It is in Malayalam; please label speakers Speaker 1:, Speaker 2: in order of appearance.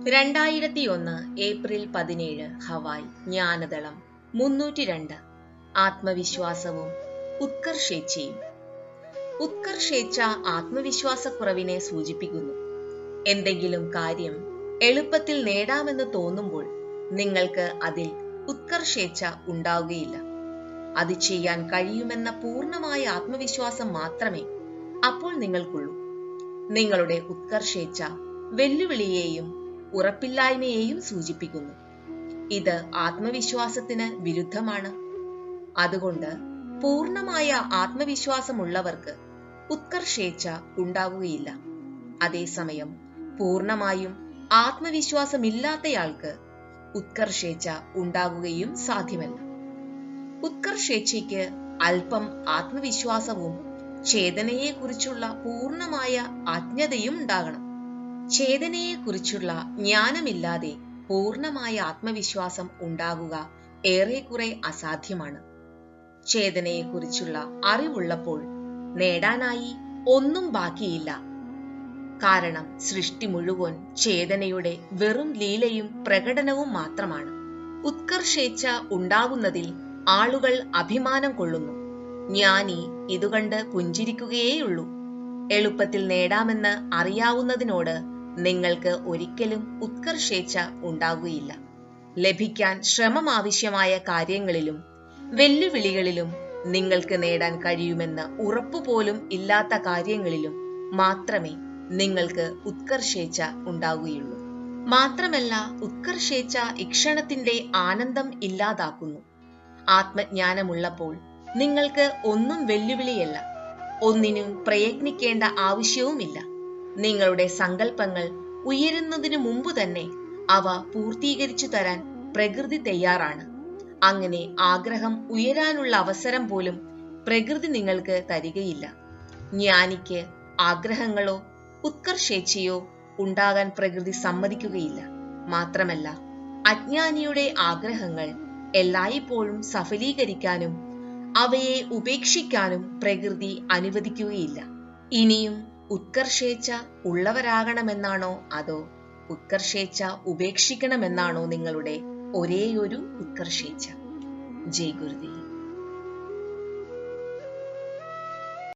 Speaker 1: 2001 ഏപ്രിൽ 17 ഹവായ് ജ്ഞാനദളം 302 ആത്മവിശ്വാസവും ഉത്കർഷേച്ഛയും. ഉത്കർഷേച്ഛ ആത്മവിശ്വാസക്കുറവിനെ സൂചിപ്പിക്കുന്നു. എന്തെങ്കിലും കാര്യം എളുപ്പത്തിൽ നേടാമെന്ന് തോന്നുമ്പോൾ നിങ്ങൾക്ക് അതിൽ ഉത്കർഷേച്ഛ ഉണ്ടാവുകയില്ല. അത് ചെയ്യാൻ കഴിയുമെന്ന പൂർണ്ണമായ ആത്മവിശ്വാസം മാത്രമേ അപ്പോൾ നിങ്ങൾക്കുള്ളൂ. നിങ്ങളുടെ ഉത്കർഷേച്ഛ വെല്ലുവിളിയെയും ഉറപ്പില്ലായ്മയെയും സൂചിപ്പിക്കുന്നു. ഇത് ആത്മവിശ്വാസത്തിന് വിരുദ്ധമാണ്. അതുകൊണ്ട് പൂർണ്ണമായ ആത്മവിശ്വാസമുള്ളവർക്ക് ഉത്കർഷേച്ഛ ഉണ്ടാവുകയില്ല. അതേസമയം പൂർണ്ണമായും ആത്മവിശ്വാസമില്ലാത്തയാൾക്ക് ഉത്കർഷേച്ഛ ഉണ്ടാകുകയും സാധ്യമല്ല. ഉത്കർഷേച്ഛയ്ക്ക് അല്പം ആത്മവിശ്വാസവും ചേതനയെക്കുറിച്ചുള്ള പൂർണ്ണമായ അജ്ഞതയും ഉണ്ടാകണം. ചേതനയെക്കുറിച്ചുള്ള ജ്ഞാനമില്ലാതെ പൂർണ്ണമായ ആത്മവിശ്വാസം ഉണ്ടാകുക ഏറെക്കുറെ അസാധ്യമാണ്. ചേതനയെക്കുറിച്ചുള്ള അറിവുള്ളപ്പോൾ നേടാനായി ഒന്നും ബാക്കിയില്ല. കാരണം സൃഷ്ടി മുഴുവൻ ചേതനയുടെ വെറും ലീലയും പ്രകടനവും മാത്രമാണ്. ഉത്കർഷേച്ഛ ഉണ്ടാകുന്നതിൽ ആളുകൾ അഭിമാനം കൊള്ളുന്നു. ജ്ഞാനി ഇതുകണ്ട് പുഞ്ചിരിക്കുകയേയുള്ളൂ. എളുപ്പത്തിൽ നേടാമെന്ന് അറിയാവുന്നതിനോട് നിങ്ങൾക്ക് ഒരിക്കലും ഉത്കർഷേച്ഛ ഉണ്ടാകുകയില്ല. ലഭിക്കാൻ ശ്രമം ആവശ്യമായ കാര്യങ്ങളിലും വെല്ലുവിളികളിലും നിങ്ങൾക്ക് നേടാൻ കഴിയുമെന്ന് ഉറപ്പുപോലും ഇല്ലാത്ത കാര്യങ്ങളിലും മാത്രമേ നിങ്ങൾക്ക് ഉത്കർഷേച്ഛ ഉണ്ടാവുകയുള്ളൂ. മാത്രമല്ല, ഉത്കർഷേച്ഛ ഇക്ഷണത്തിന്റെ ആനന്ദം ഇല്ലാതാക്കുന്നു. ആത്മജ്ഞാനമുള്ളപ്പോൾ നിങ്ങൾക്ക് ഒന്നും വെല്ലുവിളിയല്ല, ഒന്നിനും പ്രയത്നിക്കേണ്ട ആവശ്യവുമില്ല. നിങ്ങളുടെ സങ്കല്പങ്ങൾ ഉയരുന്നതിനു മുമ്പ് തന്നെ അവ പൂർത്തീകരിച്ചു തരാൻ പ്രകൃതി തയ്യാറാണ്. അങ്ങനെ ആഗ്രഹം ഉയരാനുള്ള അവസരം പോലും പ്രകൃതി നിങ്ങൾക്ക് തരികയില്ല. ജ്ഞാനിക്ക് ആഗ്രഹങ്ങളോ ഉത്കർഷേച്ഛയോ ഉണ്ടാകാൻ പ്രകൃതി സമ്മതിക്കുകയില്ല. മാത്രമല്ല, അജ്ഞാനിയുടെ ആഗ്രഹങ്ങൾ എല്ലായ്പ്പോഴും സഫലീകരിക്കാനും അവയെ ഉപേക്ഷിക്കാനും പ്രകൃതി അനുവദിക്കുകയില്ല. ഇനിയും ഉത്കർഷേച്ഛ ഉള്ളവരാകണമെന്നാണോ അതോ ഉത്കർഷേച്ഛ ഉപേക്ഷിക്കണമെന്നാണോ നിങ്ങളുടെ ഒരേയൊരു ഉത്കർഷേച്ഛ? ജയ് ഗുരുദേവ്.